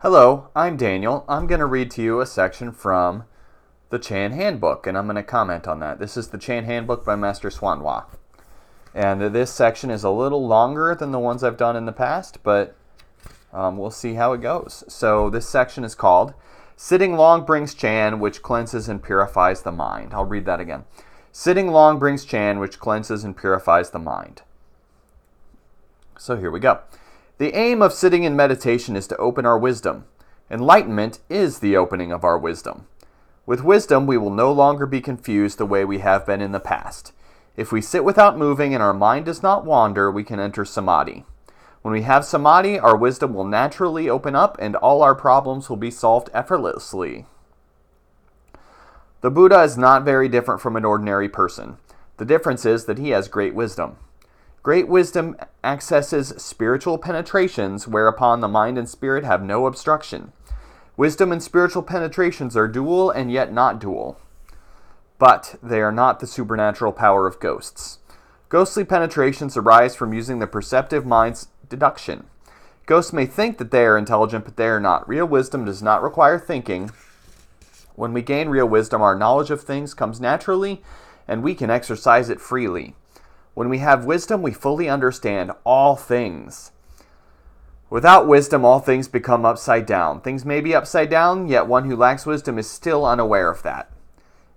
Hello, I'm Daniel. I'm going to read to you a section from the Chan Handbook, and I'm going to comment on that. This is the Chan Handbook by Master Swanwa. And this section is a little longer than the ones I've done in the past, but we'll see how it goes. So this section is called Sitting Long Brings Chan, which cleanses and purifies the mind. I'll read that again. Sitting long brings Chan, which cleanses and purifies the mind. So here we go. The aim of sitting in meditation is to open our wisdom. Enlightenment is the opening of our wisdom. With wisdom, we will no longer be confused the way we have been in the past. If we sit without moving and our mind does not wander, we can enter samadhi. When we have samadhi, our wisdom will naturally open up and all our problems will be solved effortlessly. The Buddha is not very different from an ordinary person. The difference is that he has great wisdom. Great wisdom accesses spiritual penetrations whereupon the mind and spirit have no obstruction. Wisdom and spiritual penetrations are dual and yet not dual. But they are not the supernatural power of ghosts. Ghostly penetrations arise from using the perceptive mind's deduction. Ghosts may think that they are intelligent, but they are not. Real wisdom does not require thinking. When we gain real wisdom, our knowledge of things comes naturally, and we can exercise it freely. When we have wisdom, we fully understand all things. Without wisdom, all things become upside down. Things may be upside down, yet one who lacks wisdom is still unaware of that.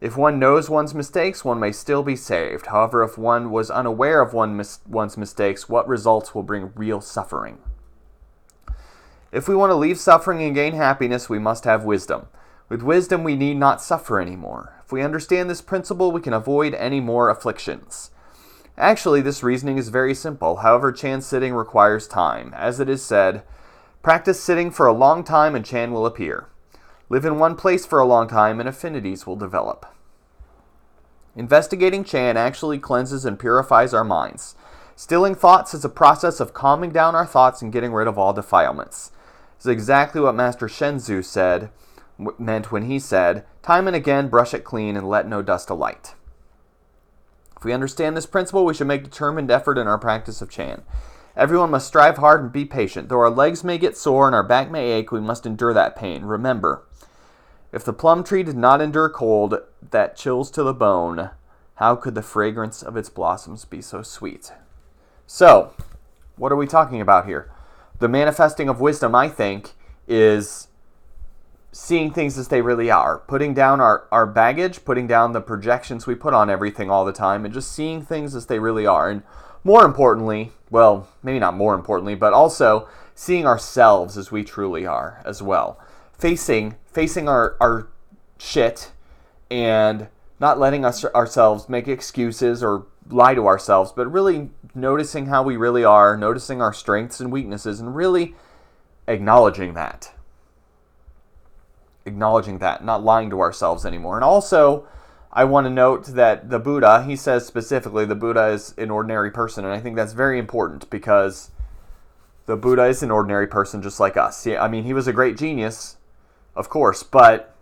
If one knows one's mistakes, one may still be saved. However, if one was unaware of one's mistakes, what results will bring real suffering? If we want to leave suffering and gain happiness, we must have wisdom. With wisdom, we need not suffer anymore. If we understand this principle, we can avoid any more afflictions. Actually, this reasoning is very simple. However, Chan sitting requires time. As it is said, practice sitting for a long time and Chan will appear. Live in one place for a long time and affinities will develop. Investigating Chan actually cleanses and purifies our minds. Stilling thoughts is a process of calming down our thoughts and getting rid of all defilements. This is exactly what Master Shenzhou meant when he said, time and again brush it clean and let no dust alight. If we understand this principle, we should make determined effort in our practice of Chan. Everyone must strive hard and be patient. Though our legs may get sore and our back may ache, we must endure that pain. Remember, if the plum tree did not endure cold that chills to the bone, how could the fragrance of its blossoms be so sweet? So, what are we talking about here? The manifesting of wisdom, I think, is seeing things as they really are. Putting down our baggage, putting down the projections we put on everything all the time, and just seeing things as they really are. And more importantly, well, maybe not more importantly, but also seeing ourselves as we truly are as well. Facing our shit and not letting ourselves make excuses or lie to ourselves, but really noticing how we really are, noticing our strengths and weaknesses, and really acknowledging that. Not lying to ourselves anymore. And also, I want to note that the Buddha, he says specifically, the Buddha is an ordinary person, and I think that's very important because the Buddha is an ordinary person just like us. I mean, he was a great genius, of course, but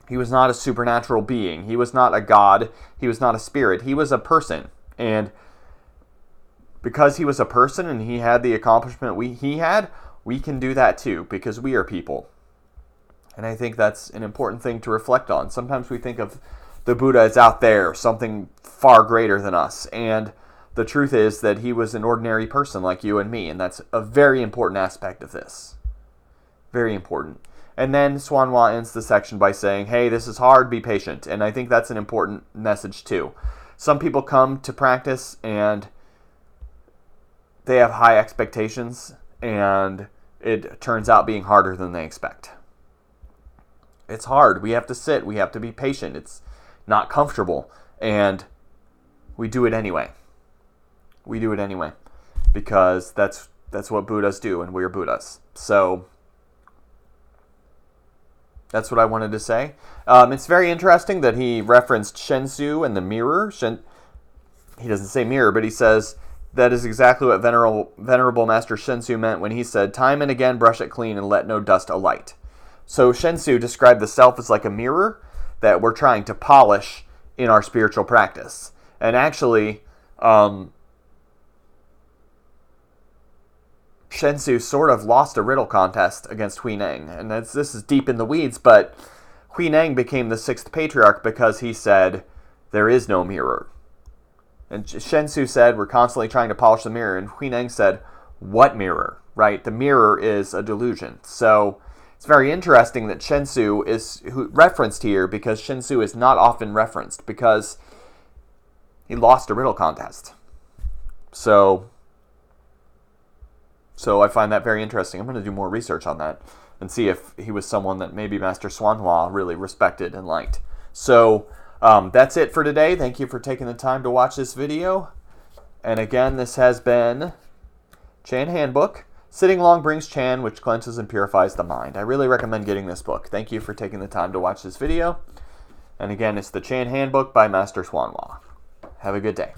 he was not a supernatural being. He was not a god. He was not a spirit. He was a person. And because he was a person and he had the accomplishment he had, we can do that too because we are people. And I think that's an important thing to reflect on. Sometimes we think of the Buddha as out there, something far greater than us. And the truth is that he was an ordinary person like you and me. And that's a very important aspect of this. Very important. And then Swanwa ends the section by saying, hey, this is hard, be patient. And I think that's an important message too. Some people come to practice and they have high expectations and it turns out being harder than they expect. It's hard. We have to sit. We have to be patient. It's not comfortable. And we do it anyway. We do it anyway. Because that's what Buddhas do, and we're Buddhas. So that's what I wanted to say. It's very interesting that he referenced Shenzhou and the mirror. He doesn't say mirror, but he says that is exactly what Venerable Master Shenzhou meant when he said, time and again brush it clean and let no dust alight. So Shenzhou described the self as like a mirror that we're trying to polish in our spiritual practice. And actually, Shensu sort of lost a riddle contest against Huineng. And this is deep in the weeds, but Huineng became the 6th patriarch because he said, there is no mirror. And Shensu said, we're constantly trying to polish the mirror. And Huineng said, what mirror? Right? The mirror is a delusion. So it's very interesting that Shensu is referenced here, because Shensu is not often referenced because he lost a riddle contest. So I find that very interesting. I'm going to do more research on that and see if he was someone that maybe Master Xuanhua really respected and liked. So that's it for today. Thank you for taking the time to watch this video. And again, this has been Chan Handbook. Sitting Long brings Chan, which cleanses and purifies the mind. I really recommend getting this book. Thank you for taking the time to watch this video. And again, it's the Chan Handbook by Master Xuanhua. Have a good day.